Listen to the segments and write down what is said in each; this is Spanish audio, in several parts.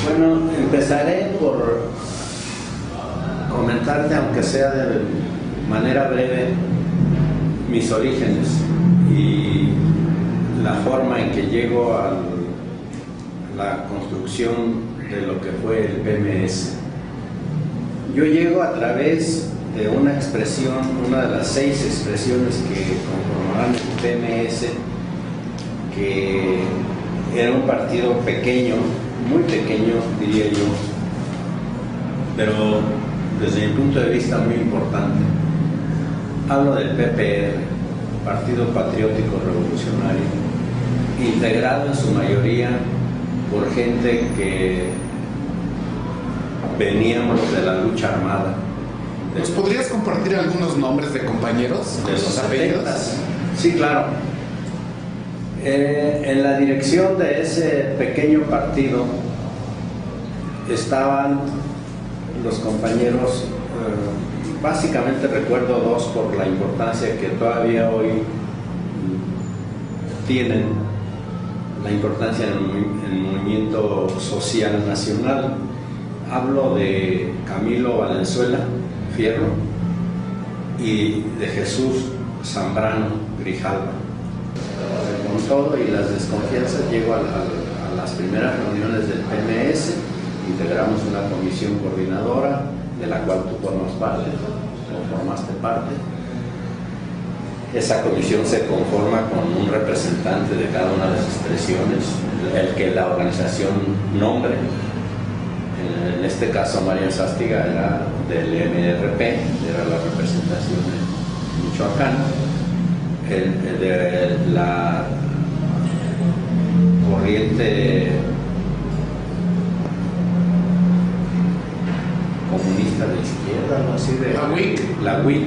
Bueno, empezaré por comentarte, aunque sea de manera breve, mis orígenes y la forma en que llego a la construcción de lo que fue el PMS. Yo llego a través de una expresión, una de las 6 expresiones que conformarán el PMS, que era un partido pequeño, muy pequeño, diría yo, pero desde mi punto de vista muy importante. Hablo del PPR, Partido Patriótico Revolucionario, integrado en su mayoría por gente que veníamos de la lucha armada. ¿Nos podrías compartir algunos nombres de compañeros? De los apellidos. Sí, claro. En la dirección de ese pequeño partido estaban los compañeros, básicamente recuerdo 2 por la importancia que todavía hoy tienen, la importancia en el movimiento social nacional. Hablo de Camilo Valenzuela Fierro y de Jesús Zambrano Grijalva. Con todo y las desconfianzas llego a las primeras reuniones del PMS, integramos una comisión coordinadora de la cual tú formas parte, o formaste parte. Esa comisión se conforma con un representante de cada una de las expresiones, el que la organización nombre. En este caso, María Sástiga era del MRP, era la representación de Michoacán. El de la corriente comunista de izquierda, algo así de la UIC. La UIC.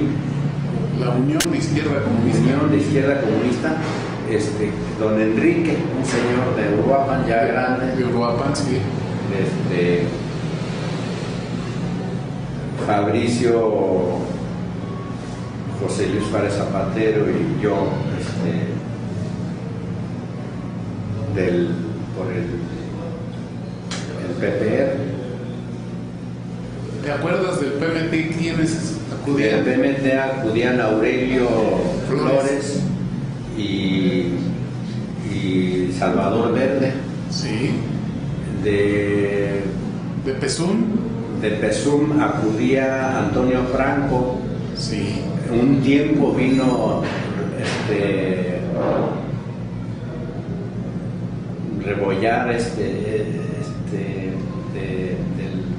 La Unión de Izquierda Comunista. Unión de Izquierda Comunista. Don Enrique, un señor de Uruapan, ya grande. De Uruapan, sí. Fabricio, José Luis Juárez Zapatero y yo, por el PPR. ¿Te acuerdas del PMT? ¿Quiénes acudían? Del PMT acudían Aurelio Flores y Salvador Verde. Sí. De PSUM. De PSUM acudía Antonio Franco. Sí. Un tiempo vino Rebollar, del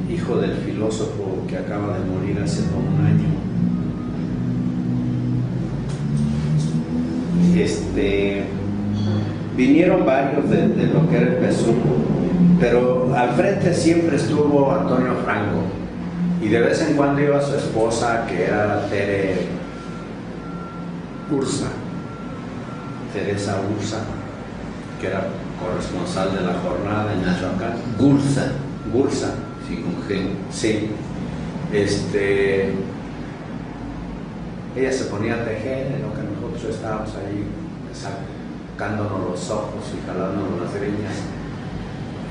hijo del filósofo que acaba de morir hace como un año. Vinieron varios de lo que era el PSUM, pero al frente siempre estuvo Antonio Franco, y de vez en cuando iba su esposa, que era Teresa Ursa, que era corresponsal de la jornada en Michoacán. Gursa, sí, con G. Sí. Ella se ponía a tejer en lo que nosotros estábamos ahí sacándonos los ojos y jalándonos las greñas,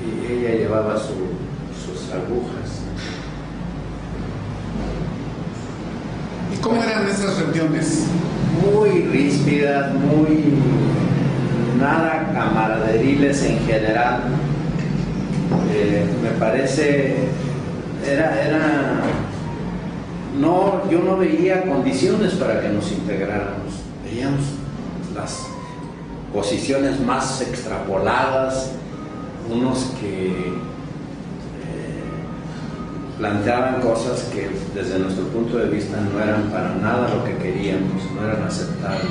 y ella llevaba sus agujas. ¿Y cómo eran esas reuniones? Muy ríspidas, nada camaradiles en general. Me parece, yo no veía condiciones para que nos integráramos. Veíamos las posiciones más extrapoladas, unos que planteaban cosas que desde nuestro punto de vista no eran para nada lo que queríamos, no eran aceptables.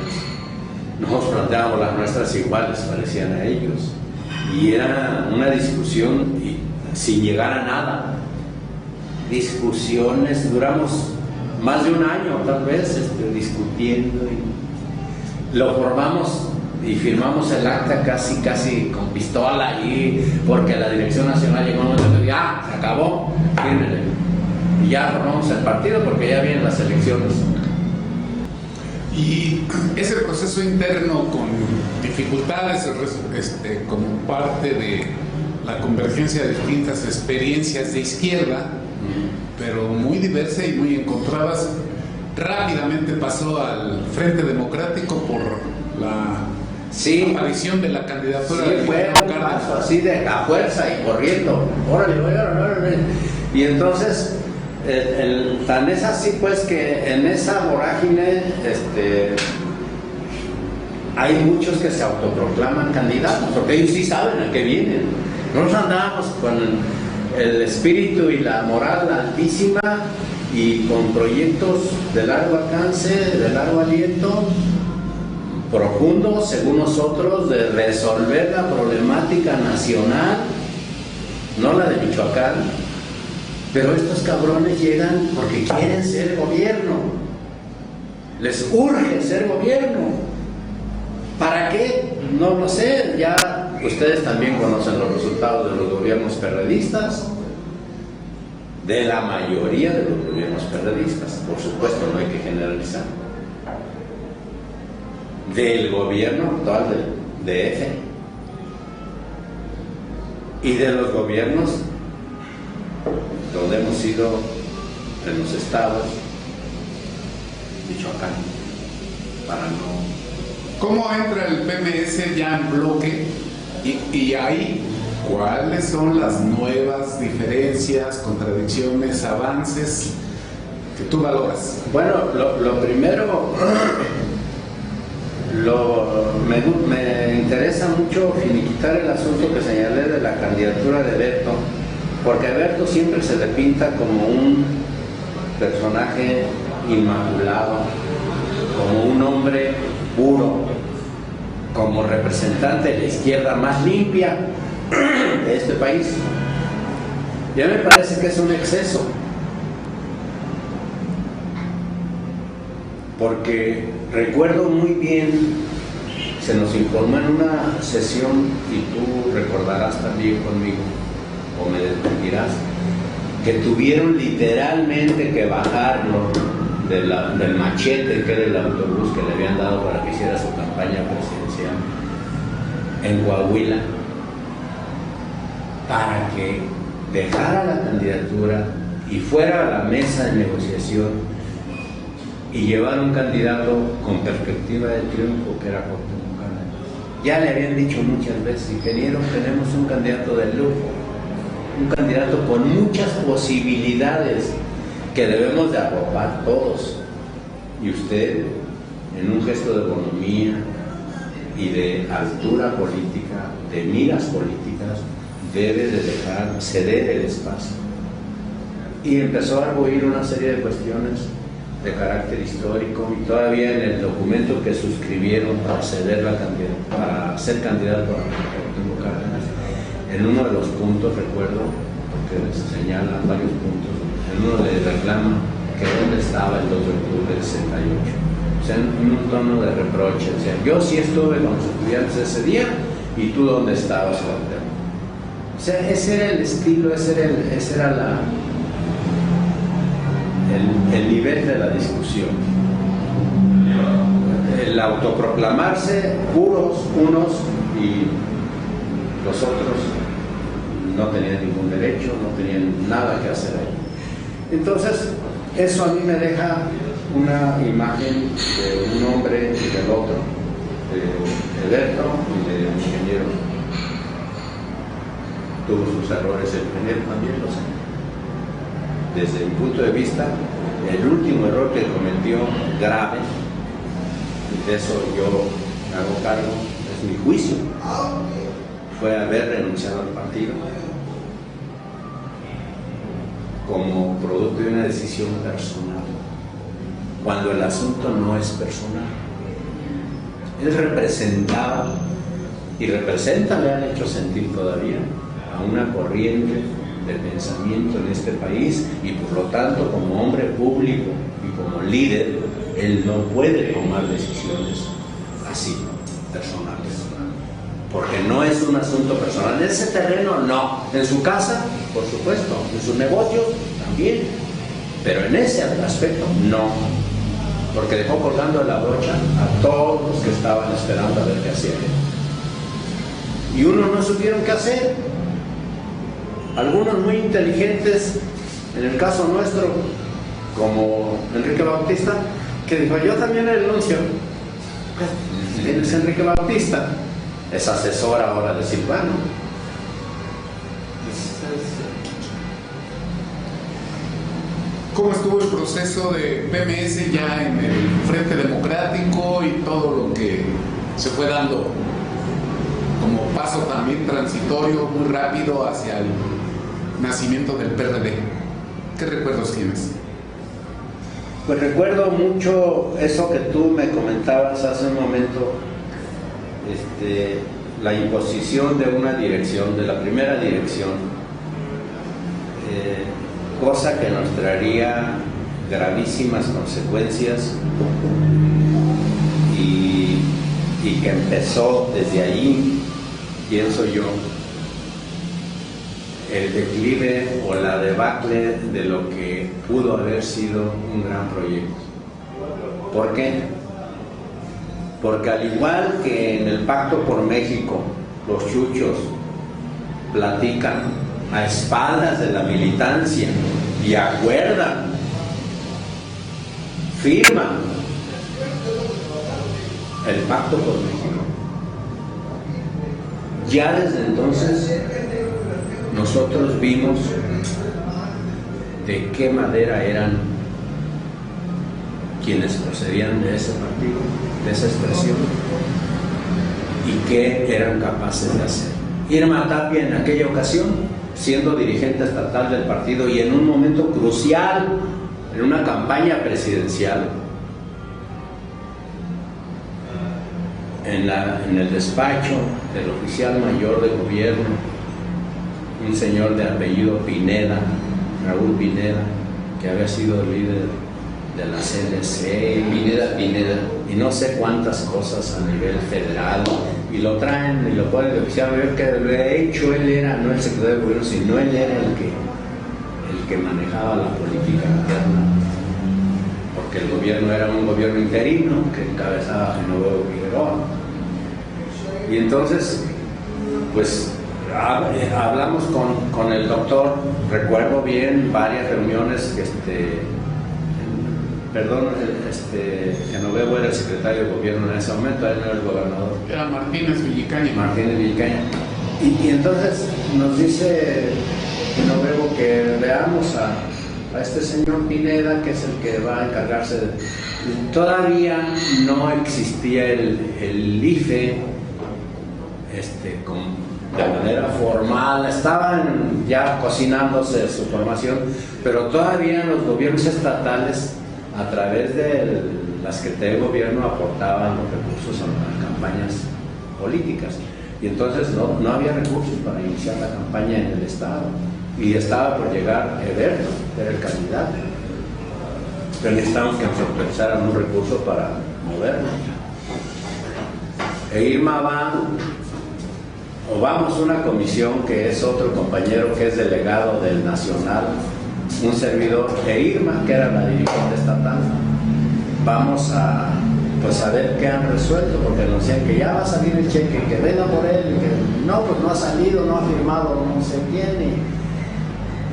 Nosotros planteábamos las nuestras iguales, parecían a ellos, y era una discusión sin llegar a nada. Discusiones, duramos más de un año tal vez discutiendo, y lo formamos y firmamos el acta casi con pistola, y porque la Dirección Nacional llegó a un momento y ya se acabó, fírmenle, y ya formamos el partido porque ya vienen las elecciones. Y ese proceso interno con dificultades como parte la convergencia de distintas experiencias de izquierda, pero muy diversas y muy encontradas. Rápidamente pasó al Frente Democrático por la aparición de la candidatura de fue un paso así de a fuerza y corriendo. Órale, órale. Y entonces, tan es así pues que en esa vorágine hay muchos que se autoproclaman candidatos, porque ellos sí saben a qué vienen. Nosotros andamos con el espíritu y la moral altísima y con proyectos de largo alcance, de largo aliento, profundos, según nosotros, de resolver la problemática nacional, no la de Michoacán, pero estos cabrones llegan porque quieren ser gobierno, les urge ser gobierno. ¿Para qué? No lo sé, ya ustedes también conocen los resultados de los gobiernos perredistas, de la mayoría de los gobiernos perredistas, por supuesto, no hay que generalizar. Del gobierno actual del DF y de los gobiernos donde hemos ido en los estados, Michoacán, para no... ¿Cómo entra el PMS ya en bloque? Y ahí, ¿cuáles son las nuevas diferencias, contradicciones, avances que tú valoras? Bueno, lo primero, me interesa mucho finiquitar el asunto que señalé de la candidatura de Berto, porque a Berto siempre se le pinta como un personaje inmaculado, como un hombre puro, como representante de la izquierda más limpia de este país. Ya me parece que es un exceso, porque recuerdo muy bien, se nos informó en una sesión, y tú recordarás también conmigo, o me desmentirás, que tuvieron literalmente que bajarlo del machete que era el autobús que le habían dado para que hiciera su campaña presidencial en Coahuila, para que dejara la candidatura y fuera a la mesa de negociación y llevar un candidato con perspectiva de triunfo, que era Cuauhtémoc Cárdenas. Ya le habían dicho muchas veces: ingeniero, tenemos un candidato de lujo, un candidato con muchas posibilidades que debemos de arropar todos, y usted, en un gesto de bonomía y de altura política, de miras políticas, debe de dejar ceder el espacio. Y empezó a arguir una serie de cuestiones de carácter histórico, y todavía en el documento que suscribieron para ceder la candidatura, para ser candidato a Cuauhtémoc Cárdenas, en uno de los puntos, recuerdo, porque se señalan varios puntos, en uno le reclama que dónde estaba el 2 de octubre del 68. O sea, en un tono de reproche. O sea, yo sí estuve con los estudiantes ese día, y tú dónde estabas, Cuauhtémoc. O sea, ese era el estilo, ese era el nivel de la discusión. El autoproclamarse puros unos y los otros no tenían ningún derecho, no tenían nada que hacer ahí. Entonces, eso a mí me deja una imagen de un hombre y del otro, de Berto y del ingeniero. Tuvo sus errores el ingeniero también, lo sé. Desde mi punto de vista, el último error que cometió, grave, y de eso yo me hago cargo, es mi juicio, fue haber renunciado al partido como producto de una decisión personal, cuando el asunto no es personal. Él representaba y representa, le han hecho sentir todavía, a una corriente de pensamiento en este país, y por lo tanto, como hombre público y como líder, él no puede tomar decisiones así, personales, porque no es un asunto personal. En ese terreno no, en su casa, por supuesto, en sus negocios también, pero en ese aspecto no, porque dejó colgando la brocha a todos los que estaban esperando a ver qué hacía él. Y unos no supieron qué hacer, algunos muy inteligentes, en el caso nuestro, como Enrique Bautista, que dijo, yo también renuncio. ¿Quién es Enrique Bautista? Es asesor ahora de Silvano. ¿Cómo estuvo el proceso de PMS ya en el Frente Democrático y todo lo que se fue dando como paso también transitorio muy rápido hacia el nacimiento del PRD? ¿Qué recuerdos tienes? Pues recuerdo mucho eso que tú me comentabas hace un momento, la imposición de una dirección, de la primera dirección, cosa que nos traería gravísimas consecuencias y que empezó desde allí, pienso yo, el declive o la debacle de lo que pudo haber sido un gran proyecto. ¿Por qué? Porque al igual que en el Pacto por México, los chuchos platican a espaldas de la militancia y acuerdan, firman el Pacto por México. Ya desde entonces nosotros vimos de qué madera eran quienes procedían de ese partido, de esa expresión, y qué eran capaces de hacer. Irma Tapia en aquella ocasión, siendo dirigente estatal del partido y en un momento crucial, en una campaña presidencial, en el despacho del oficial mayor de gobierno, un señor de apellido Pineda, Raúl Pineda, que había sido líder de la CNC, Pineda, y no sé cuántas cosas a nivel federal, y lo traen y lo ponen de oficial, ver que de hecho él era, no el secretario de gobierno, sino él era el que manejaba la política interna, porque el gobierno era un gobierno interino que encabezaba Genoveva Figueroa. Y entonces, pues hablamos con el doctor, recuerdo bien varias reuniones, Genoveva era el secretario de gobierno en ese momento, él no era el gobernador. Era Martínez Villicaña. Y entonces nos dice Genoveva que veamos a este señor Pineda, que es el que va a encargarse de... Todavía no existía el IFE de manera formal, estaban ya cocinándose su formación, pero todavía los gobiernos estatales, a través de la Secretaría de Gobierno, aportaban los recursos a las campañas políticas. Y entonces no había recursos para iniciar la campaña en el Estado. Y estaba por llegar Eberto, que era el candidato. Pero necesitamos que nos autorizaran un recurso para movernos. E Irma vamos a una comisión que es otro compañero que es delegado del Nacional, un servidor, e Irma, que era la dirigente estatal. Vamos a ver qué han resuelto, porque nos decían que ya va a salir el cheque, que venga por él, y que no, pues no ha salido, no ha firmado, no sé quién,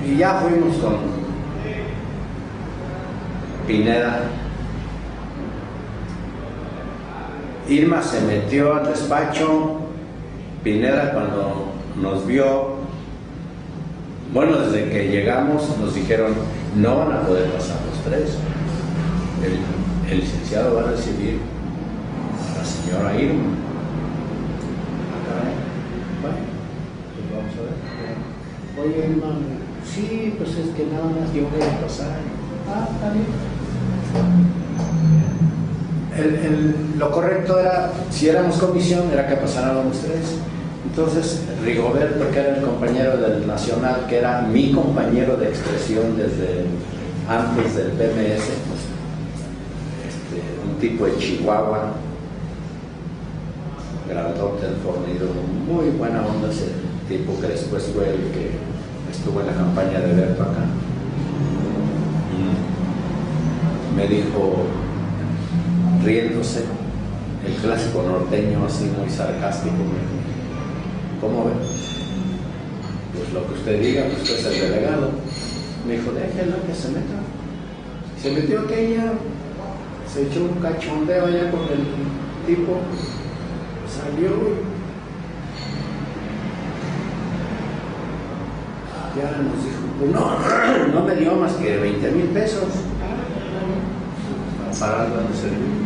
y ya fuimos con Pineda. Irma se metió al despacho. Pineda, cuando nos vio, bueno, desde que llegamos nos dijeron, no van a poder pasar los tres. El licenciado va a recibir a la señora Irma. Bueno, pues vamos a ver. Oye, Irma, sí, pues es que nada más yo voy a pasar. Está bien. Lo correcto era, si éramos comisión, era que pasaran los tres. Entonces, Rigoberto, que era el compañero del Nacional, que era mi compañero de expresión desde antes del PMS, un tipo de Chihuahua, grandote, fornido, muy buena onda ese tipo, que después fue el que estuvo en la campaña de Berto acá. Me dijo, riéndose, el clásico norteño así muy sarcástico, ¿cómo ves? Pues pues lo que usted diga, pues usted es el delegado. Me dijo, déjelo que se meta. Se metió aquella, se echó un cachondeo allá con el tipo, salió y ya nos dijo, pues no me dio más que 20,000 pesos para algo de servir.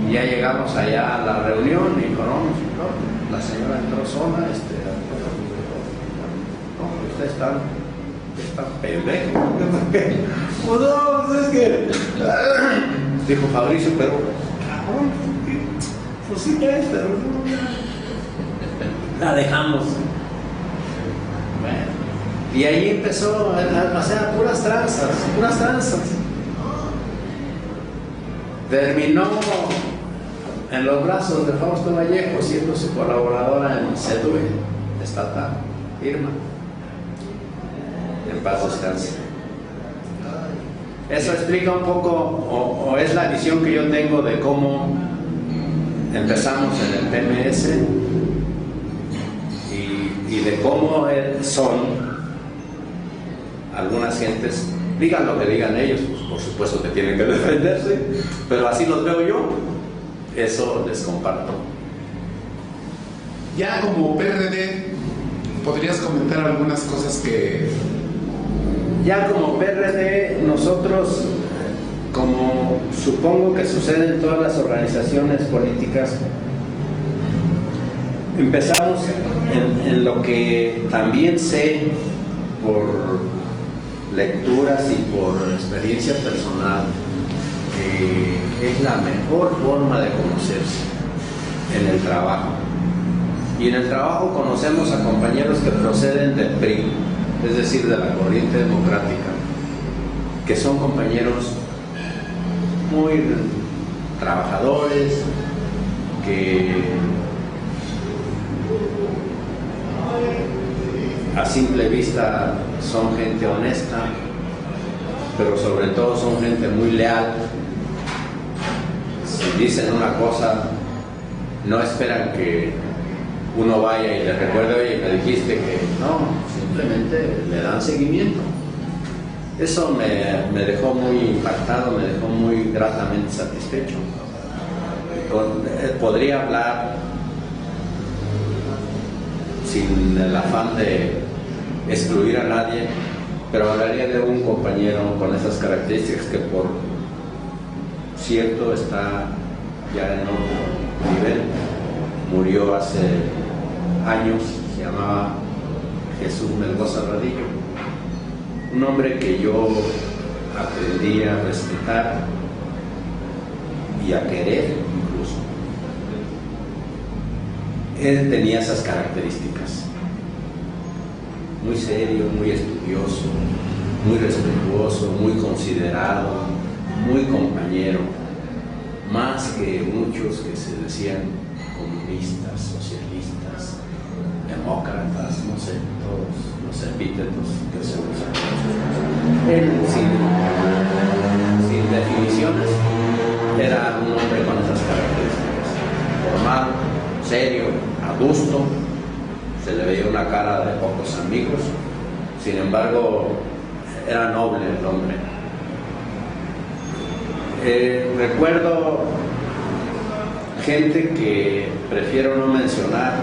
Y ya llegamos allá a la reunión y dijo, no, la señora entró sola, no, usted está pendejo. Pues no, pues es que dijo Fabricio, pero cabrón, pues sí que es, pero la dejamos. Bueno, y ahí empezó a hacer puras tranzas. Terminó en los brazos de Fausto Vallejo, siendo su colaboradora en CEDUE estatal, Irma. En paz descanse. Eso explica un poco, o es la visión que yo tengo de cómo empezamos en el PMS y de cómo son algunas gentes. Digan lo que digan ellos, pues por supuesto que tienen que defenderse, pero así los veo yo. Eso les comparto. Ya como PRD, ¿podrías comentar algunas cosas que... Ya como PRD, nosotros, como supongo que sucede en todas las organizaciones políticas, empezamos en lo que también sé por lecturas y por experiencia personal, es la mejor forma de conocerse en el trabajo. Y en el trabajo conocemos a compañeros que proceden del PRI, es decir, de la corriente democrática, que son compañeros muy trabajadores, que a simple vista son gente honesta, pero sobre todo son gente muy leal. Si dicen una cosa, no esperan que uno vaya y le recuerde, oye, me dijiste que no, simplemente le dan seguimiento. Eso me dejó muy impactado, me dejó muy gratamente satisfecho. Podría hablar sin el afán de excluir a nadie, pero hablaría de un compañero con esas características que por cierto está ya en otro nivel. Murió hace años, se llamaba Jesús Melgoza Radillo, un hombre que yo aprendí a respetar y a querer incluso. Él tenía esas características: muy serio, muy estudioso, muy respetuoso, muy considerado, muy compañero, más que muchos que se decían comunistas, socialistas, demócratas, no sé, todos los epítetos que se usan. Él, sin definiciones, era un hombre con esas características: formal, serio, adusto, se le veía una cara de pocos amigos, sin embargo, era noble el hombre. Recuerdo gente que prefiero no mencionar,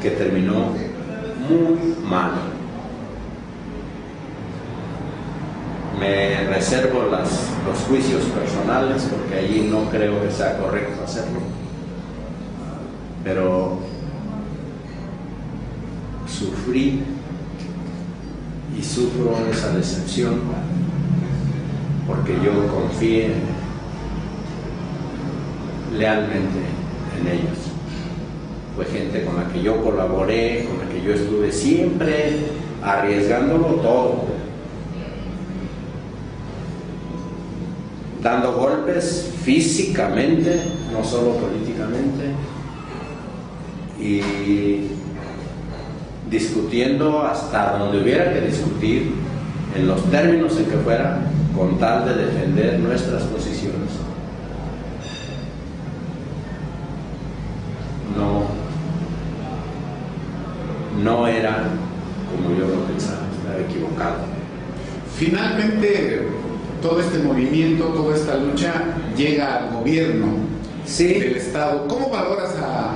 que terminó muy mal. Me reservo los juicios personales porque allí no creo que sea correcto hacerlo, pero sufrí y sufro esa decepción porque yo confié lealmente en ellos. Fue gente con la que yo colaboré, con la que yo estuve siempre arriesgándolo todo, dando golpes físicamente, no solo políticamente, y discutiendo hasta donde hubiera que discutir, en los términos en que fuera, con tal de defender nuestras posiciones. no era como yo lo pensaba, estaba equivocado. Finalmente, todo este movimiento, toda esta lucha llega al gobierno del Estado. ¿Cómo valoras a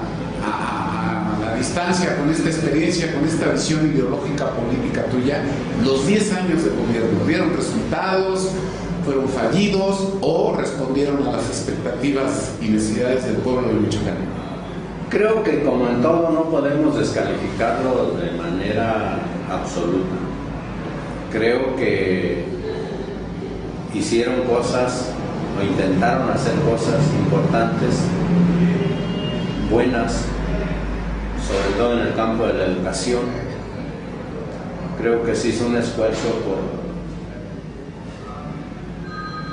la distancia, con esta experiencia, con esta visión ideológica política tuya, los 10 años de gobierno? ¿Dieron resultados? ¿Fueron fallidos o respondieron a las expectativas y necesidades del pueblo de Michoacán? Creo que, como en todo, no podemos descalificarlo de manera absoluta. Creo que hicieron cosas o intentaron hacer cosas importantes, buenas, sobre todo en el campo de la educación. Creo que se hizo un esfuerzo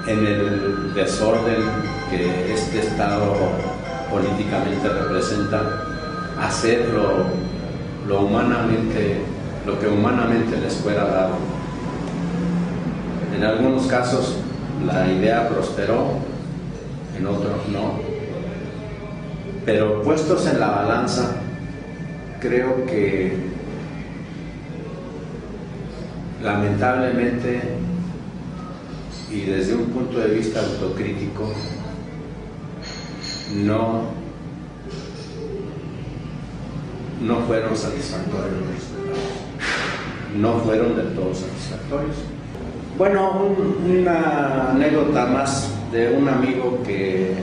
en el desorden que este Estado políticamente representa, hacer lo que humanamente les fuera dado. En algunos casos la idea prosperó, en otros no, pero puestos en la balanza, creo que lamentablemente y desde un punto de vista autocrítico no fueron satisfactorios los resultados, no fueron del todo satisfactorios. Bueno, una anécdota más de un amigo que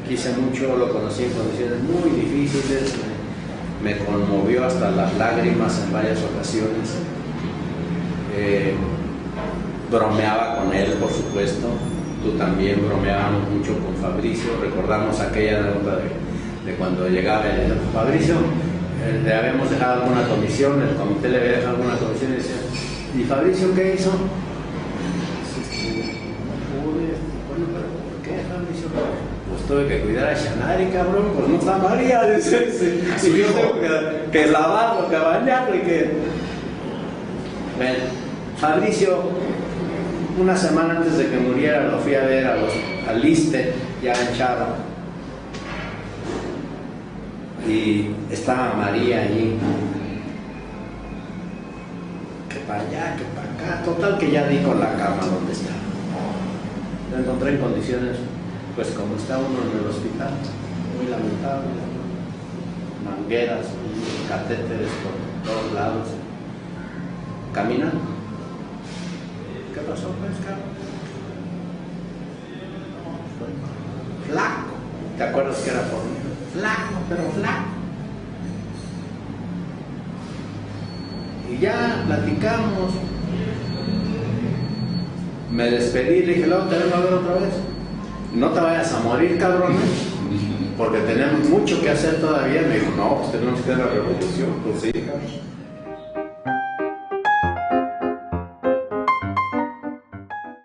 quise mucho, lo conocí en condiciones muy difíciles, me conmovió hasta las lágrimas en varias ocasiones. Bromeaba con él, por supuesto, tú también. Bromeábamos mucho con Fabricio, recordamos aquella anécdota de cuando llegaba y le decía: Fabricio, le habíamos dejado alguna comisión, el comité le había dejado alguna comisión, y decía: ¿y Fabricio qué hizo? Bueno, pero ¿por qué, Fabricio? Pues tuve que cuidar a Shanari, cabrón, pues no está María, dice, y yo tengo que lavarlo, que bañarlo y que... Bueno, Fabricio, una semana antes de que muriera, lo fui a ver al ISSSTE, ya en Charo, y estaba María allí, que para allá, que para acá, total que ya di con la cama donde estaba. Lo encontré en condiciones, pues como está uno en el hospital, muy lamentable, mangueras, catéteres por todos lados, caminando. ¿Qué pasó, pues, cabrón? Flaco. ¿Te acuerdas que era por mí? Flaco, pero flaco. Y ya platicamos. Me despedí, le dije: luego te vengo a ver otra vez. No te vayas a morir, cabrón, porque tenemos mucho que hacer todavía. Me dijo: no, pues tenemos que hacer la revolución. Pues sí, cabrón.